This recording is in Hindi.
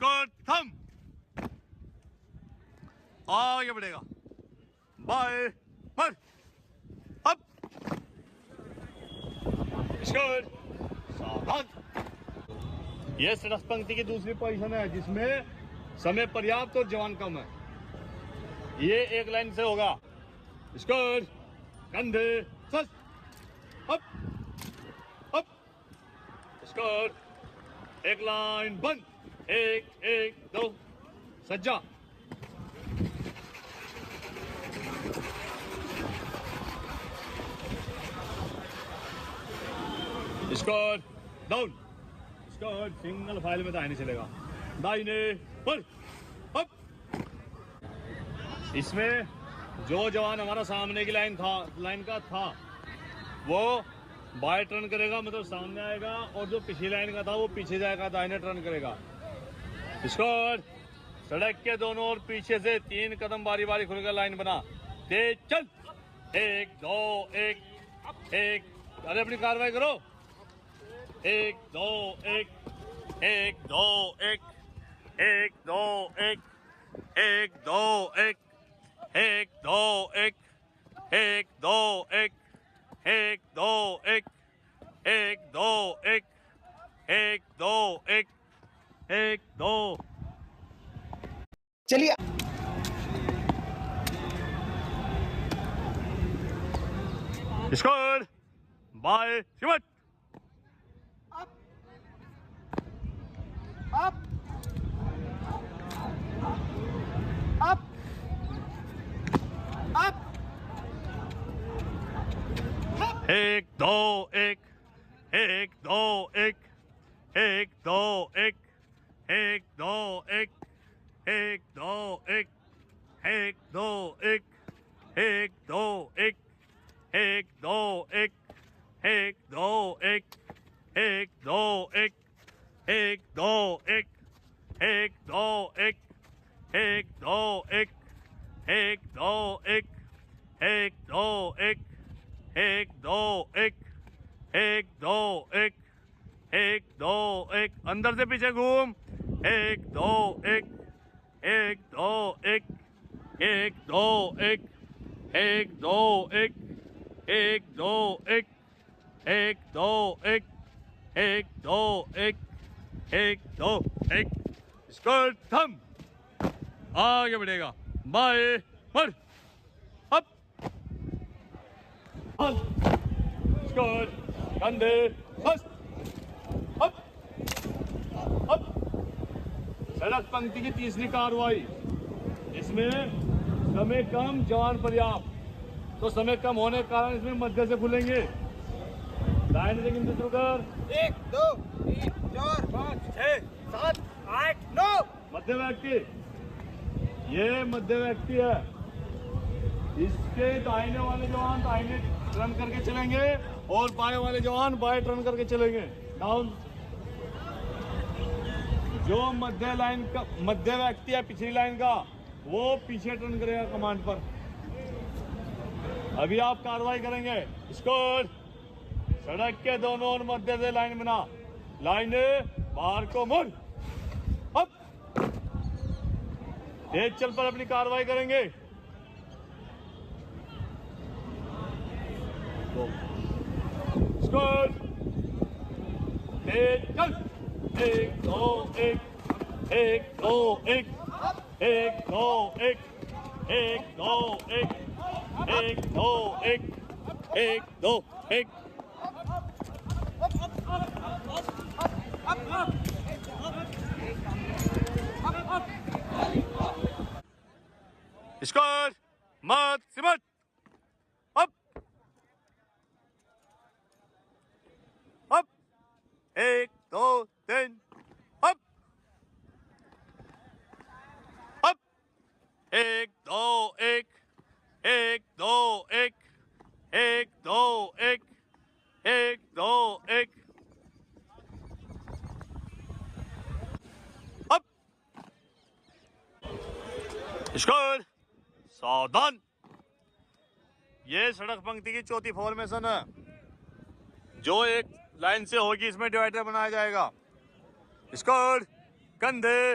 स्कोर थम आगे बढ़ेगा बाय मर अप स्कोर सावधान। यह सड़क पंक्ति की दूसरी पोजीशन है जिसमें समय पर्याप्त और जवान कम है। ये एक लाइन से होगा। स्कोर कंधे सस अप अप स्कोर एक लाइन बंद 1 1 2 सज्जा। Score down. Score single file में दाहिने चलेगा दाहिने पर अप। इसमें जो जवान हमारा सामने की लाइन का था वो बाएं टर्न करेगा मतलब सामने आएगा, और जो पिछली लाइन का था वो पीछे जाएगा दाहिने टर्न करेगा। स्कोर सड़क के दोनों ओर पीछे से 3 कदम बारी बारी खुलकर लाइन बना तेज चल 1 2 1 1। अरे अपनी कार्रवाई करो 1 2 1 1 2 1 1 2 1 1 2 1 1 2 1 1 2 1 1 2 1 1 2 1 1 2 1 1 2। चलिए स्कोर बाय शिवट अप अप अप 1 2 1 1 2 1 1 2 1 1 2 1 1 2 1 1 2 1 1 2 1 1 2 1 1 2 1 1 2 1 1 2 1 1 2 1 1 2 1 1 2 1 1 2 1 1 2 1 1 2 1 1 2 1 अंदर से पीछे घूम 1 2 1 1 2 1 1 2 1 1 2 1 1 2 1 1 2 1 1 2 1 1 2 1 स्कोर थम आगे बढ़ेगा बाय मर अप स्कोर कंधे फर्स्ट अप अप। सड़क पंक्ति की तीसरी कार्रवाई इसमें समय कम जवान पर्याप्त, तो समय कम होने के कारण इसमें मध्य से खुलेंगे। दाहिने से गिनती शुरू कर 1 2 3 4 5 6 7 8 9। मध्य व्यक्ति ये मध्य व्यक्ति है, इसके दाहिने वाले जवान दाहिने टर्न करके चलेंगे और बाएं वाले जवान बाएं टर्न करके चलेंगे। डाउन। जो मध्य लाइन का मध्य व्यक्ति है पिछली लाइन का वो पीछे टर्न करेगा कमांड पर। अभी आप कार्रवाई करेंगे। स्कोर सड़क के दोनों ओर मध्य से लाइन बना लाइन बाहर को मुड़ अप तेज चल पर अपनी कार्रवाई करेंगे। स्कोर तेज चल 1 2 1 1 2 1 1 2 1 1 2 1 1 2 1 1 2 1 स्कोर मत सिमट up up 1 2 3 up up 1 2 1 1 2 1 1 2 1 1 2 1 up score सावधान। ये सड़क पंक्ति की चौथी फॉर्मेशन है जो एक लाइन से होगी, इसमें डिवाइडर बनाया जाएगा। स्कोर कंधे